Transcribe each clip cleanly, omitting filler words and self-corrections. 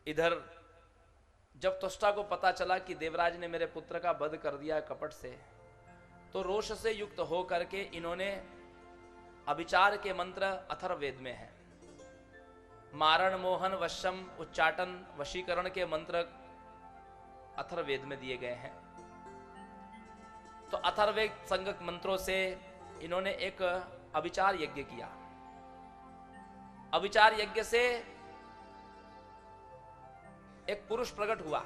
इधर जब त्वष्टा को पता चला कि देवराज ने मेरे पुत्र का वध कर दिया कपट से, तो रोष से युक्त हो करके इन्होंने अभिचार के मंत्र अथर्ववेद में है, मारण मोहन वशम उच्चाटन वशीकरण के मंत्र अथर्ववेद में दिए गए हैं। तो अथर्ववेद संगत मंत्रों से इन्होंने एक अभिचार यज्ञ किया। अभिचार यज्ञ से एक पुरुष प्रकट हुआ।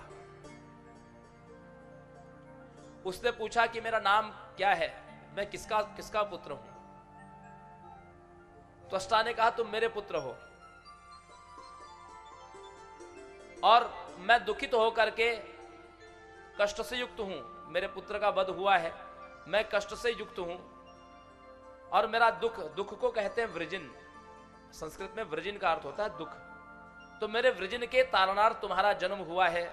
उसने पूछा कि मेरा नाम क्या है, मैं किसका किसका पुत्र हूं। त्वष्टा ने कहा तुम मेरे पुत्र हो और मैं दुखित होकर के कष्ट से युक्त हूं, मेरे पुत्र का वध हुआ है, मैं कष्ट से युक्त हूं और मेरा दुख को कहते हैं वृजिन, संस्कृत में वृजिन का अर्थ होता है दुख। तो मेरे वृजिन के तारणार्थ तुम्हारा जन्म हुआ है,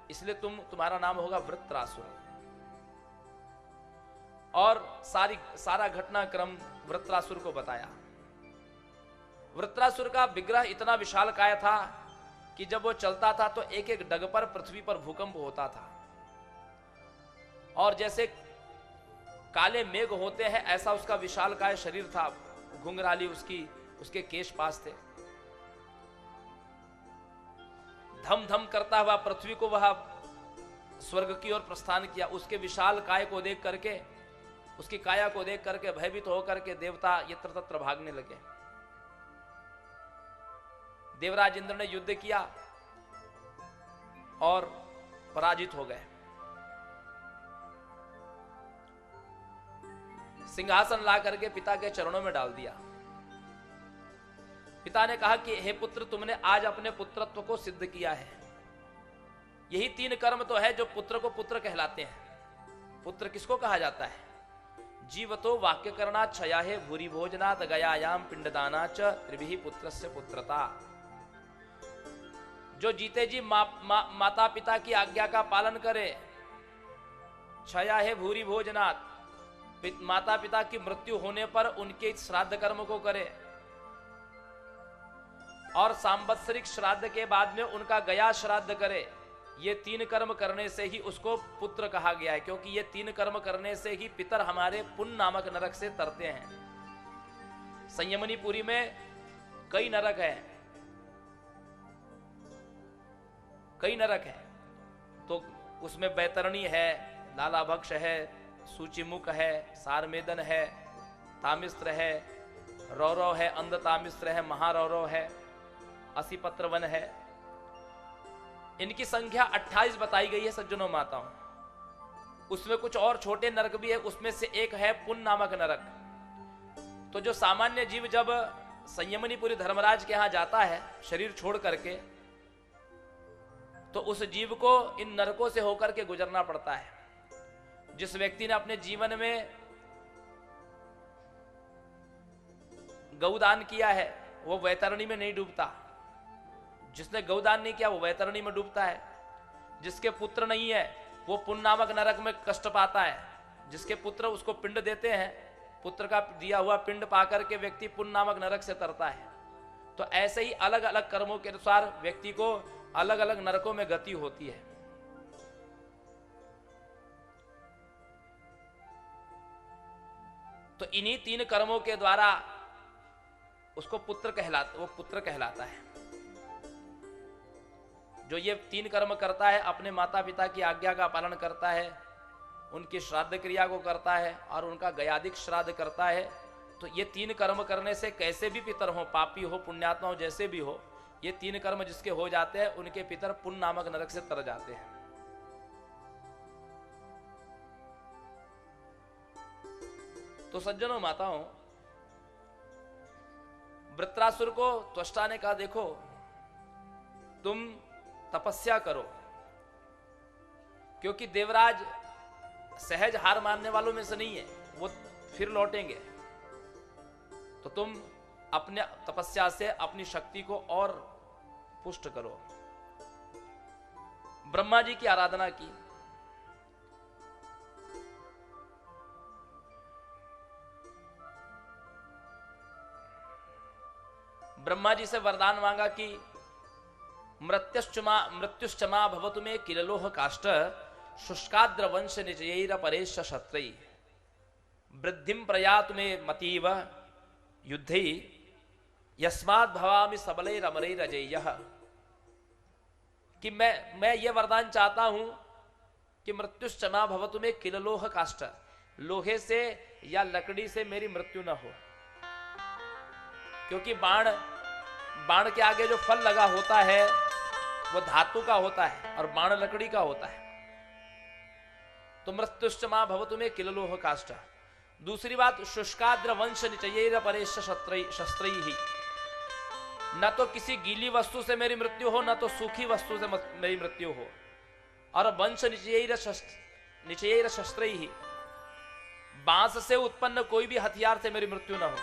इसलिए तुम्हारा नाम होगा वृत्रासुर। और सारा घटनाक्रम वृत्रासुर को बताया। वृत्रासुर का विग्रह इतना विशालकाय था कि जब वो चलता था तो एक एक डग पर पृथ्वी पर भूकंप होता था, और जैसे काले मेघ होते हैं ऐसा उसका विशालकाय शरीर था, घुंघराली उसके केश पास थे। धम धम करता हुआ पृथ्वी को वह स्वर्ग की ओर प्रस्थान किया। उसके विशाल काय को देख करके, उसकी काया को देख करके भयभीत होकर के देवता यत्र तत्र भागने लगे। देवराज इंद्र ने युद्ध किया और पराजित हो गए। सिंहासन ला करके पिता के चरणों में डाल दिया। पिता ने कहा कि हे पुत्र, तुमने आज अपने पुत्रत्व को सिद्ध किया है। यही 3 कर्म तो है जो पुत्र को पुत्र कहलाते हैं। पुत्र किसको कहा जाता है? जीवतो वाक्य करना क्षया है भूरी भोजनात् गयायाम पिंडदाना च त्रिभिः पुत्रस्य पुत्रता। जो जीते जी माता पिता की आज्ञा का पालन करे, क्षया है भूरी भोजनात्, माता पिता की मृत्यु होने पर उनके श्राद्ध कर्म को करे, और सांवत्सरिक श्राद्ध के बाद में उनका गया श्राद्ध करे। ये 3 कर्म करने से ही उसको पुत्र कहा गया है, क्योंकि ये 3 कर्म करने से ही पितर हमारे पुण्य नामक नरक से तरते हैं। संयमनीपुरी में कई नरक हैं, कई नरक हैं। तो उसमें बैतरणी है, लालाभक्ष है, सूचिमुख है, सारमेदन है, तामिस्त्र है, रौरव है, अंध तामिस्त्र है, महारौरव है, असीपत्रवन है। इनकी संख्या 28 बताई गई है सज्जनों माताओं। उसमें कुछ और छोटे नरक भी है, उसमें से एक है पुण्य नामक नरक। तो जो सामान्य जीव जब संयमनीपुरी धर्मराज के यहां जाता है शरीर छोड़ करके, तो उस जीव को इन नरकों से होकर के गुजरना पड़ता है। जिस व्यक्ति ने अपने जीवन में गौदान किया है वो वैतरणी में नहीं डूबता, जिसने गौदान नहीं किया वो वैतरणी में डूबता है। जिसके पुत्र नहीं है वो पुण्य नामक नरक में कष्ट पाता है। जिसके पुत्र उसको पिंड देते हैं, पुत्र का दिया हुआ पिंड पाकर के व्यक्ति पुण्य नामक नरक से तरता है। तो ऐसे ही अलग अलग कर्मों के अनुसार व्यक्ति को अलग अलग नरकों में गति होती है। तो इन्हीं 3 कर्मों के द्वारा उसको पुत्र कहलाता है। जो ये 3 कर्म करता है, अपने माता पिता की आज्ञा का पालन करता है, उनकी श्राद्ध क्रिया को करता है और उनका गयादिक श्राद्ध करता है, तो ये 3 कर्म करने से कैसे भी पितर हो, पापी हो, पुण्यात्मा हो, जैसे भी हो, ये 3 कर्म जिसके हो जाते हैं उनके पितर पुण्य नामक नरक से तर जाते हैं। तो सज्जनों माताओं, वृत्रासुर को त्वष्टा ने कहा देखो तुम तपस्या करो, क्योंकि देवराज सहज हार मानने वालों में से नहीं है, वो फिर लौटेंगे। तो तुम अपने तपस्या से अपनी शक्ति को और पुष्ट करो। ब्रह्मा जी की आराधना की। ब्रह्मा जी से वरदान मांगा कि मृत्युश्चमा भवतु मे किललोह काष्ठ शुष्काद्र वंश निचयैर परेश शत्रೈ वृद्धिं प्रयातु मे मतीव युद्धै यस्माद् भवामि सबलैरमरैरजेयः। कि मैं ये वरदान चाहता हूं कि मृत्युश्चमा भवतु मे किललोह काष्ठ, लोहे से या लकड़ी से मेरी मृत्यु न हो, क्योंकि बाण के आगे जो फल लगा होता है वो धातु का होता है और बाण लकड़ी का होता है। तो मृत्युश्चमा भवतु मे किललोह काष्ठ। दूसरी बात, शुष्काद्र वंश निचयैर परेश शस्त्रै ही, न तो किसी गीली वस्तु से मेरी मृत्यु हो, न तो सूखी वस्तु से मेरी मृत्यु हो, और वंश निचयैर शस्त्रै ही, बांस से उत्पन्न कोई भी हथियार से मेरी मृत्यु न हो।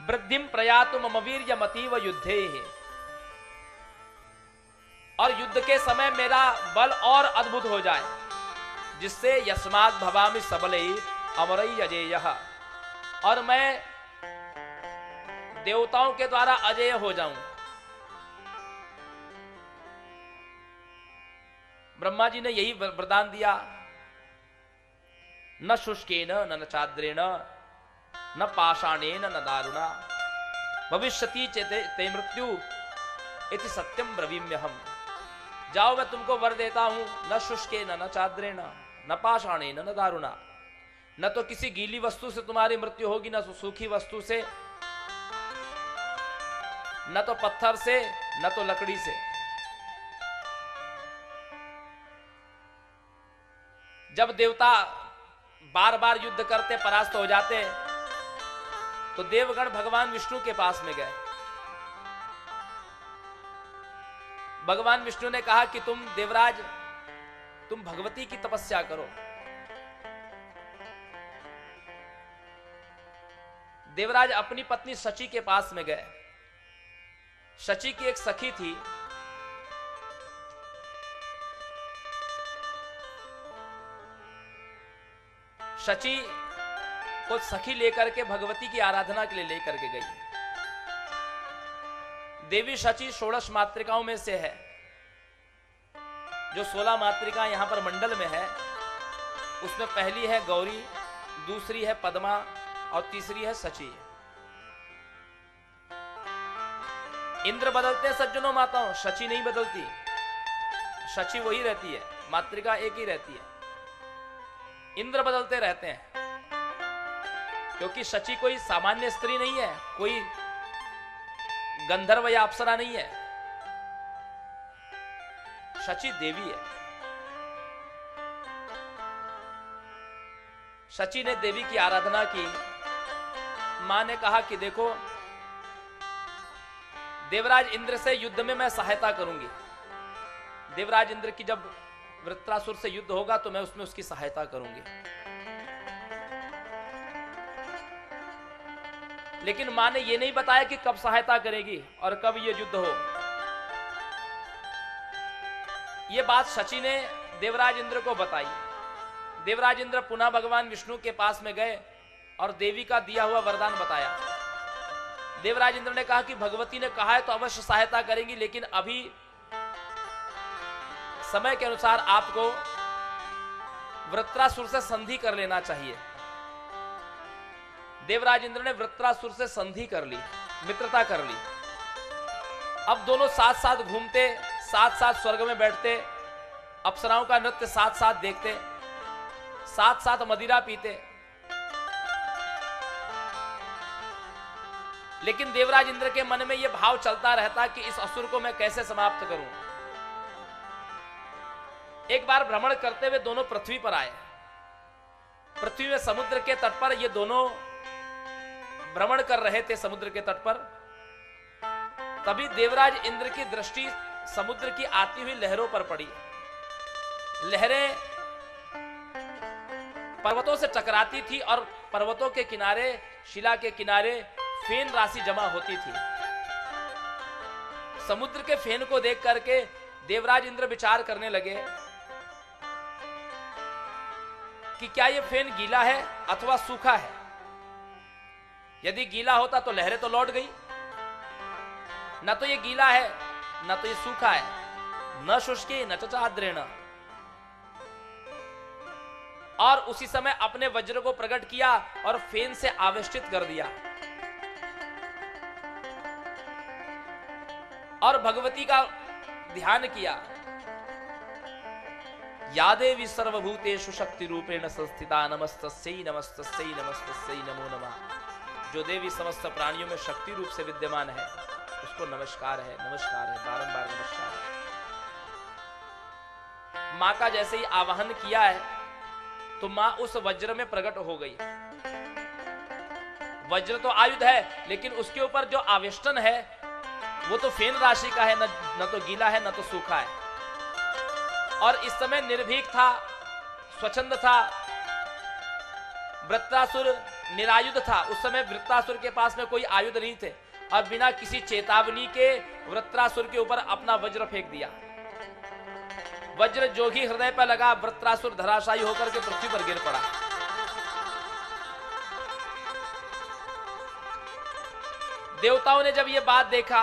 वृद्धिम प्रयातु मम वीर्य मतीव युद्धे, और युद्ध के समय मेरा बल और अद्भुत हो जाए, जिससे यस्मात् भवामि सबलै अमरै अजेयः, और मैं देवताओं के द्वारा अजेय हो जाऊं। ब्रह्मा जी ने यही वरदान दिया, न शुष्केन न चाद्रेण न पाषाणेन न दारुणा भविष्यति ते मृत्यु इति सत्यम ब्रवीम्यहम्। जाओ मैं तुमको वर देता हूं, न शुष्केन न चाद्रेण न पाषाणेन न दारुणा, न तो किसी गीली वस्तु से तुम्हारी मृत्यु होगी, न सूखी वस्तु से, न तो पत्थर से, न तो लकड़ी से। जब देवता बार बार युद्ध करते परास्त हो जाते तो देवगण भगवान विष्णु के पास में गए। भगवान विष्णु ने कहा कि तुम देवराज, तुम भगवती की तपस्या करो। देवराज अपनी पत्नी शची के पास में गए। शची की एक सखी थी, शची को सखी लेकर के भगवती की आराधना के लिए लेकर के गई। देवी शची 16 मातृकाओं में से है। जो 16 मातृका यहां पर मंडल में है, उसमें पहली है गौरी, दूसरी है पद्मा और तीसरी है शची। इंद्र बदलते हैं सज्जनों माताओं, शची नहीं बदलती। शची वही रहती है, मातृका एक ही रहती है। इंद्र बदलते रहते हैं, क्योंकि शची कोई सामान्य स्त्री नहीं है, कोई गंधर्व या अप्सरा नहीं है। शची देवी है। शची ने देवी की आराधना की। मां ने कहा कि देखो, देवराज इंद्र से युद्ध में मैं सहायता करूंगी। देवराज इंद्र की जब वृत्रासुर से युद्ध होगा तो मैं उसमें उसकी सहायता करूंगी। लेकिन मां ने यह नहीं बताया कि कब सहायता करेगी और कब यह युद्ध हो। यह बात शची ने देवराज इंद्र को बताई। देवराज इंद्र पुनः भगवान विष्णु के पास में गए और देवी का दिया हुआ वरदान बताया। देवराज इंद्र ने कहा कि भगवती ने कहा है तो अवश्य सहायता करेंगी, लेकिन अभी समय के अनुसार आपको वृत्रासुर से संधि कर लेना चाहिए। देवराज इंद्र ने वृत्रासुर से संधि कर ली, मित्रता कर ली। अब दोनों साथ साथ घूमते, साथ साथ स्वर्ग में बैठते, अप्सराओं का नृत्य साथ साथ देखते, साथ साथ मदिरा पीते। लेकिन देवराज इंद्र के मन में यह भाव चलता रहता कि इस असुर को मैं कैसे समाप्त करूं। एक बार भ्रमण करते हुए दोनों पृथ्वी पर आए। पृथ्वी में समुद्र के तट पर ये दोनों भ्रमण कर रहे थे। समुद्र के तट पर तभी देवराज इंद्र की दृष्टि समुद्र की आती हुई लहरों पर पड़ी। लहरें पर्वतों से टकराती थी और पर्वतों के किनारे, शिला के किनारे फेन राशि जमा होती थी। समुद्र के फेन को देख करके देवराज इंद्र विचार करने लगे कि क्या यह फेन गीला है अथवा सूखा है। यदि गीला होता तो लहरें तो लौट गई, न तो ये गीला है न तो ये सूखा है, न शुष्के न च आर्द्रेण। और उसी समय अपने वज्र को प्रकट किया और फेन से आवेष्टित कर दिया और भगवती का ध्यान किया। या देवी सर्वभूतेषु शक्ति रूपेण संस्थिता नमस्तस्यै नमस्तस्यै नमस्तस्यै नमो नमः। जो देवी समस्त प्राणियों में शक्ति रूप से विद्यमान है उसको नमस्कार है, नमस्कार है, बारंबार नमस्कार है। मां का जैसे ही आवाहन किया है तो मां उस वज्र में प्रकट हो गई। वज्र तो आयुध है लेकिन उसके ऊपर जो आवेष्टन है वो तो फेन राशि का है, न तो गीला है न तो सूखा है। और इस समय निर्भीक था, स्वच्छंद था, वृत्रासुर निरायुध था। उस समय वृत्रासुर के पास में कोई आयुध नहीं थे और बिना किसी चेतावनी के वृत्रासुर के ऊपर अपना वज्र फेंक दिया। वज्र जो ही हृदय पर लगा, वृत्रासुर धराशायी होकर के पृथ्वी पर गिर पड़ा। देवताओं ने जब यह बात देखा